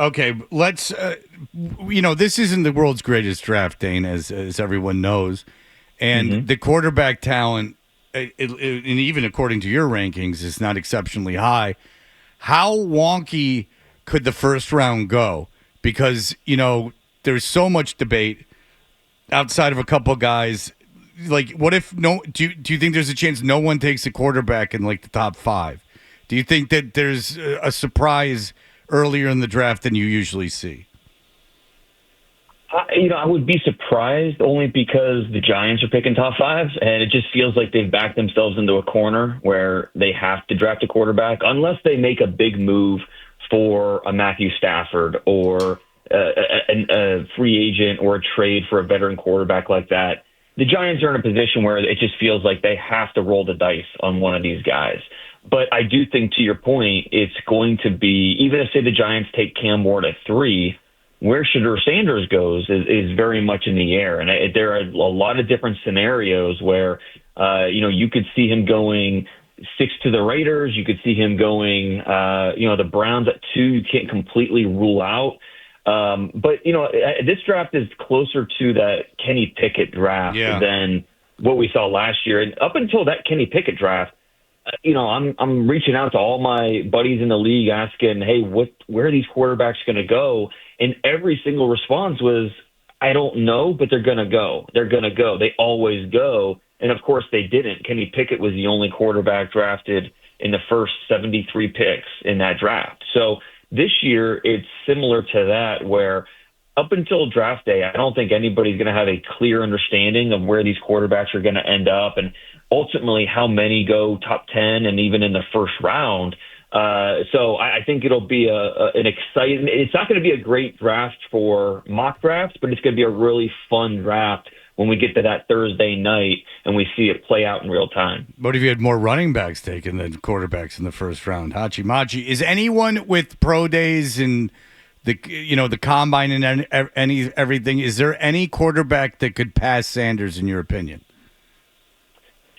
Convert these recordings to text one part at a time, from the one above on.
Okay, let's. This isn't the world's greatest draft, Dane, as everyone knows, and Hmm. the quarterback talent, and even according to your rankings, is not exceptionally high. How wonky could the first round go? Because there's so much debate outside of a couple guys. Like, what if no? Do you think there's a chance no one takes a quarterback in like the top five? Do you think that there's a surprise earlier in the draft than you usually see? I would be surprised only because the Giants are picking top fives, and it just feels like they've backed themselves into a corner where they have to draft a quarterback unless they make a big move for a Matthew Stafford or a free agent or a trade for a veteran quarterback like that. The Giants are in a position where it just feels like they have to roll the dice on one of these guys. But I do think, to your point, it's going to be, even if, say, the Giants take Cam Ward at 3, where Shedeur Sanders goes is very much in the air. And there are a lot of different scenarios where, you could see him going 6 to the Raiders. You could see him going, the Browns at 2. You can't completely rule out. But this draft is closer to that Kenny Pickett draft Yeah. than what we saw last year. And up until that Kenny Pickett draft, I'm reaching out to all my buddies in the league asking, hey, where are these quarterbacks going to go? And every single response was, I don't know, but they're going to go. They're going to go. They always go. And of course they didn't. Kenny Pickett was the only quarterback drafted in the first 73 picks in that draft. So this year it's similar to that, where up until draft day, I don't think anybody's going to have a clear understanding of where these quarterbacks are going to end up and ultimately how many go top 10 and even in the first round. So I think it'll be an exciting – it's not going to be a great draft for mock drafts, but it's going to be a really fun draft when we get to that Thursday night and we see it play out in real time. What if you had more running backs taken than quarterbacks in the first round? Hachi Machi. Is anyone with pro days and the combine and everything? Is there any quarterback that could pass Sanders in your opinion?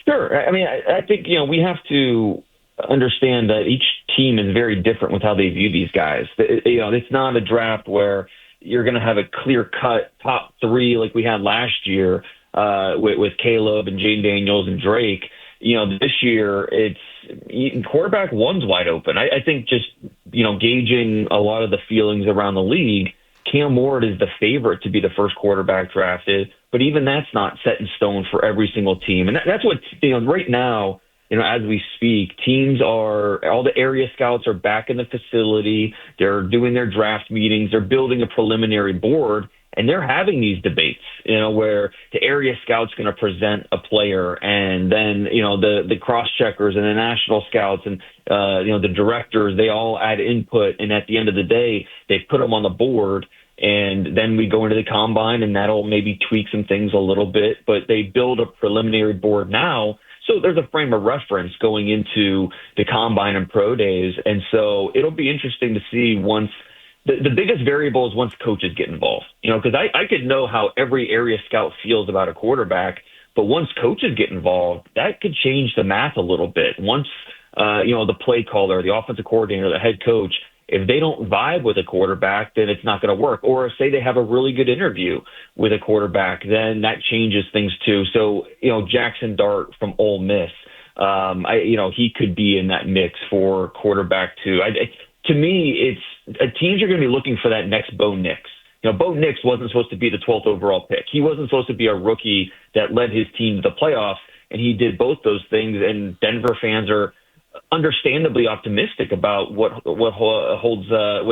Sure. I mean, I think, we have to understand that each team is very different with how they view these guys. It's not a draft where you're going to have a clear-cut top 3 like we had last year with Caleb and Jane Daniels and Drake. This year it's quarterback 1's wide open. I think just, gauging a lot of the feelings around the league, Cam Ward is the favorite to be the first quarterback drafted, but even that's not set in stone for every single team. And that's what, right now, as we speak, all the area scouts are back in the facility. They're doing their draft meetings. They're building a preliminary board, and they're having these debates, where the area scout's going to present a player, and then, the cross-checkers and the national scouts and, the directors, they all add input. And at the end of the day, they put them on the board, and then we go into the combine, and that'll maybe tweak some things a little bit. But they build a preliminary board now, so there's a frame of reference going into the combine and pro days. And so it'll be interesting to see once the biggest variable is once coaches get involved, because I could know how every area scout feels about a quarterback, but once coaches get involved, that could change the math a little bit. Once, the play caller, the offensive coordinator, the head coach, if they don't vibe with a quarterback, then it's not going to work. Or say they have a really good interview with a quarterback, then that changes things too. So, Jackson Dart from Ole Miss, he could be in that mix for quarterback too. To me, teams are going to be looking for that next Bo Nix. Bo Nix wasn't supposed to be the 12th overall pick. He wasn't supposed to be a rookie that led his team to the playoffs, and he did both those things. And Denver fans are understandably optimistic about what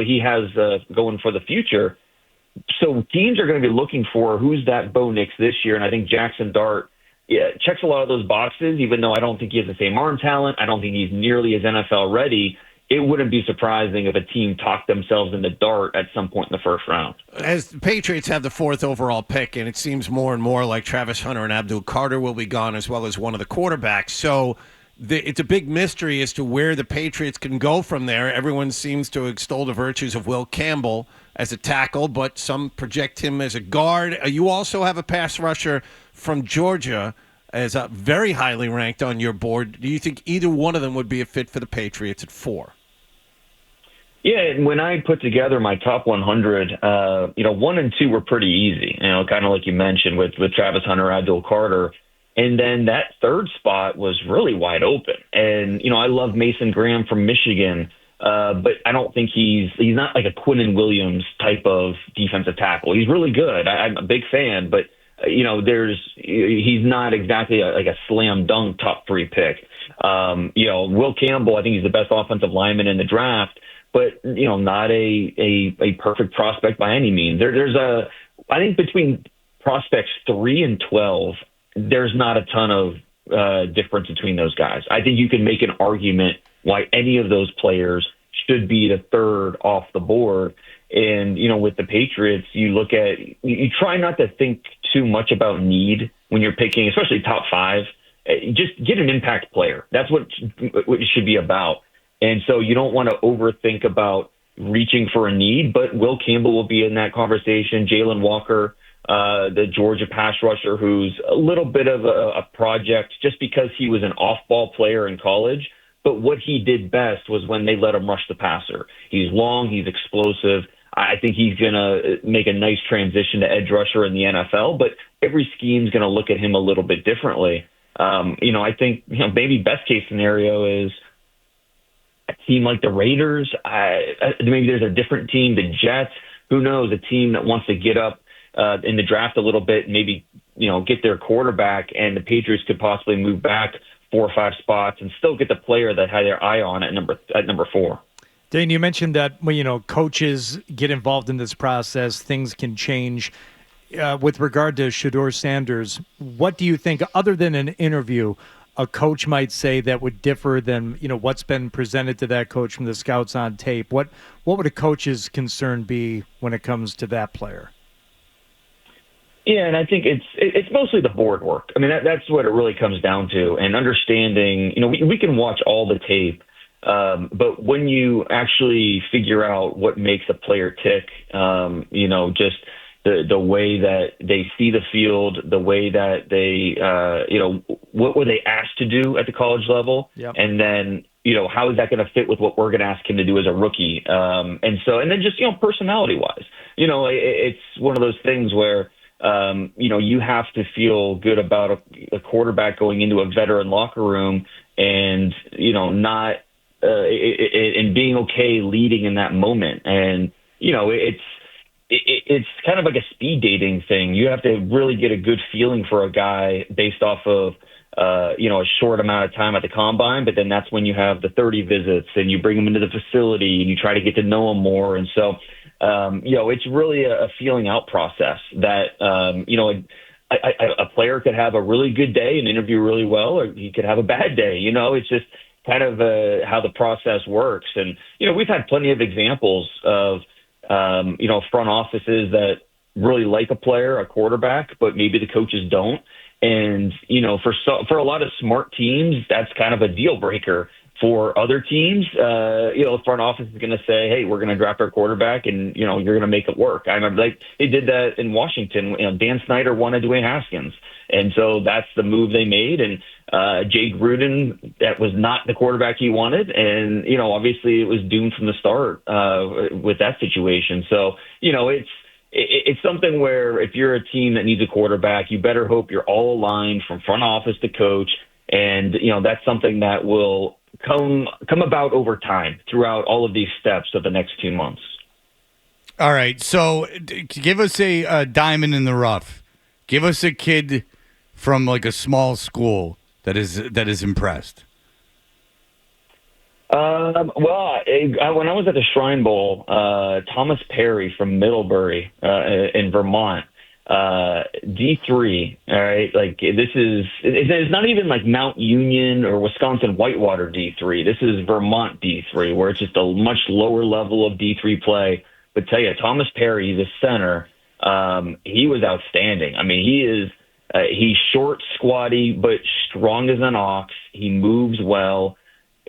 he has going for the future. So teams are going to be looking for who's that Bo Nix this year, and I think Jackson Dart checks a lot of those boxes. Even though I don't think he has the same arm talent, I don't think he's nearly as NFL ready. It wouldn't be surprising if a team talked themselves into Dart at some point in the first round. As the Patriots have the 4th overall pick, and it seems more and more like Travis Hunter and Abdul Carter will be gone, as well as one of the quarterbacks. So it's a big mystery as to where the Patriots can go from there. Everyone seems to extol the virtues of Will Campbell as a tackle, but some project him as a guard. You also have a pass rusher from Georgia as very highly ranked on your board. Do you think either one of them would be a fit for the Patriots at 4? Yeah, and when I put together my top 100, 1 and 2 were pretty easy, kind of like you mentioned with Travis Hunter, Abdul Carter. And then that third spot was really wide open. And, I love Mason Graham from Michigan, but I don't think he's not like a Quinnen Williams type of defensive tackle. He's really good. I'm a big fan, but, he's not exactly like a slam dunk top 3 pick. Will Campbell, I think he's the best offensive lineman in the draft, but, not a perfect prospect by any means. I think between prospects 3 and 12, there's not a ton of difference between those guys. I think you can make an argument why any of those players should be the third off the board. And, with the Patriots, you try not to think too much about need when you're picking, especially top 5. Just get an impact player. That's what it should be about. And so you don't want to overthink about reaching for a need, but Will Campbell will be in that conversation. Jalen Walker, the Georgia pass rusher, who's a little bit of a project just because he was an off-ball player in college. But what he did best was when they let him rush the passer. He's long, he's explosive. I think he's going to make a nice transition to edge rusher in the NFL, but every scheme's going to look at him a little bit differently. I think maybe best case scenario is a team like the Raiders. Maybe there's a different team, the Jets. Who knows? A team that wants to get up in the draft a little bit, and maybe get their quarterback, and the Patriots could possibly move back 4 or 5 spots and still get the player that had their eye on at number 4. Dane, you mentioned that when coaches get involved in this process, things can change. With regard to Shedeur Sanders, what do you think, other than an interview, a coach might say that would differ than what's been presented to that coach from the scouts on tape? What would a coach's concern be when it comes to that player? Yeah, and I think it's mostly the board work. I mean, that's what it really comes down to, and understanding. We can watch all the tape, but when you actually figure out what makes a player tick, just the way that they see the field, the way that they, what were they asked to do at the college level, yep. And then how is that going to fit with what we're going to ask him to do as a rookie, and then just personality wise, it's one of those things where. You have to feel good about a quarterback going into a veteran locker room and, not and being okay leading in that moment. And, it's kind of like a speed dating thing. You have to really get a good feeling for a guy based off of, a short amount of time at the combine, but then that's when you have the 30 visits and you bring them into the facility and you try to get to know them more. And so, it's really a feeling out process that, a player could have a really good day and interview really well, or he could have a bad day. It's just kind of how the process works. And, we've had plenty of examples of, front offices that really like a player, a quarterback, but maybe the coaches don't. And, for a lot of smart teams, that's kind of a deal breaker. For other teams, the front office is going to say, hey, we're going to draft our quarterback and, you're going to make it work. I remember they did that in Washington. Dan Snyder wanted Dwayne Haskins. And so that's the move they made. And Jay Gruden, that was not the quarterback he wanted. And, obviously it was doomed from the start with that situation. So, it's something where if you're a team that needs a quarterback, you better hope you're all aligned from front office to coach. And, that's something that will come about over time throughout all of these steps of the next 2 months. All right. So give us a diamond in the rough. Give us a kid from like a small school that is impressed. When I was at the Shrine Bowl, Thomas Perry from Middlebury in Vermont, D3, all right, like it's not even like Mount Union or Wisconsin Whitewater D3. This is Vermont D3, where it's just a much lower level of D3 play. But tell you, Thomas Perry, the center, he was outstanding. I mean, he's short, squatty, but strong as an ox. He moves well.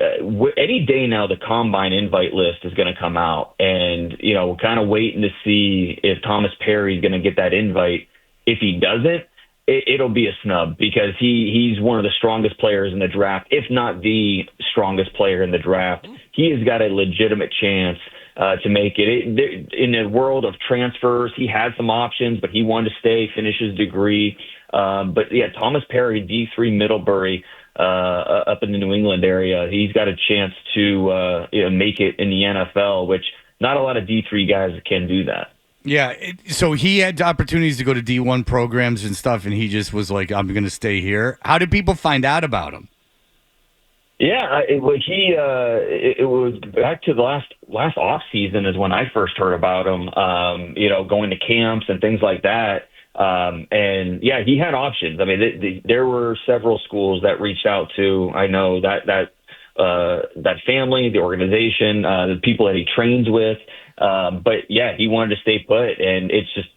Any day now, the combine invite list is going to come out, and we're kind of waiting to see if Thomas Perry is going to get that invite. If he doesn't, it'll be a snub because he's one of the strongest players in the draft, if not the strongest player in the draft. He has got a legitimate chance to make it. In a world of transfers, he had some options, but he wanted to stay, finish his degree. But yeah, Thomas Perry, D3 Middlebury, up in the New England area, he's got a chance to make it in the NFL, which not a lot of D3 guys can do that. Yeah, so he had opportunities to go to D1 programs and stuff, and he just was like, I'm going to stay here. How did people find out about him? Yeah, it was back to the last off season is when I first heard about him. Going to camps and things like that. And yeah, he had options. I mean, there were several schools that reached out to. I know that family, the organization, the people that he trains with. But yeah, he wanted to stay put, and it's just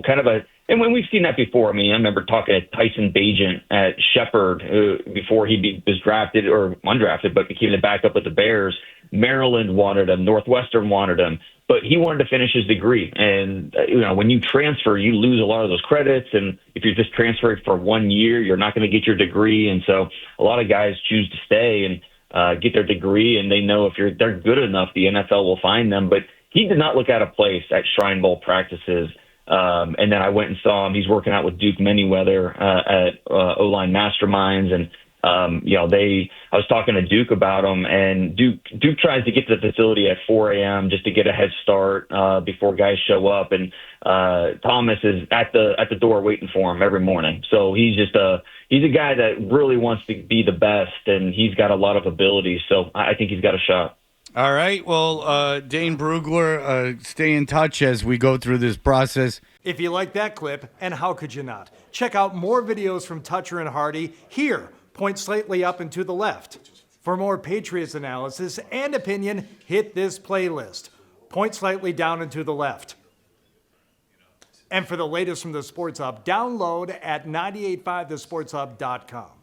kind of a. And when we've seen that before, I mean, I remember talking to Tyson Bagent at Shepherd before he was drafted or undrafted, but became the backup with the Bears. Maryland wanted him, Northwestern wanted him, but he wanted to finish his degree. And when you transfer, you lose a lot of those credits, and if you're just transferring for 1 year, you're not going to get your degree. And so a lot of guys choose to stay and get their degree, and they know if they're good enough, the NFL will find them. But he did not look out of place at Shrine Bowl practices. And then I went and saw him. He's working out with Duke Manyweather at O-Line Masterminds. And, I was talking to Duke about him, and Duke tries to get to the facility at 4 a.m. just to get a head start before guys show up. And Thomas is at the door waiting for him every morning. So he's a guy that really wants to be the best, and he's got a lot of ability. So I think he's got a shot. All right. Well, Dane Brugler, stay in touch as we go through this process. If you like that clip, and how could you not? Check out more videos from Toucher and Hardy here. Point slightly up and to the left. For more Patriots analysis and opinion, hit this playlist. Point slightly down and to the left. And for the latest from the Sports Hub, download at 985thesportshub.com.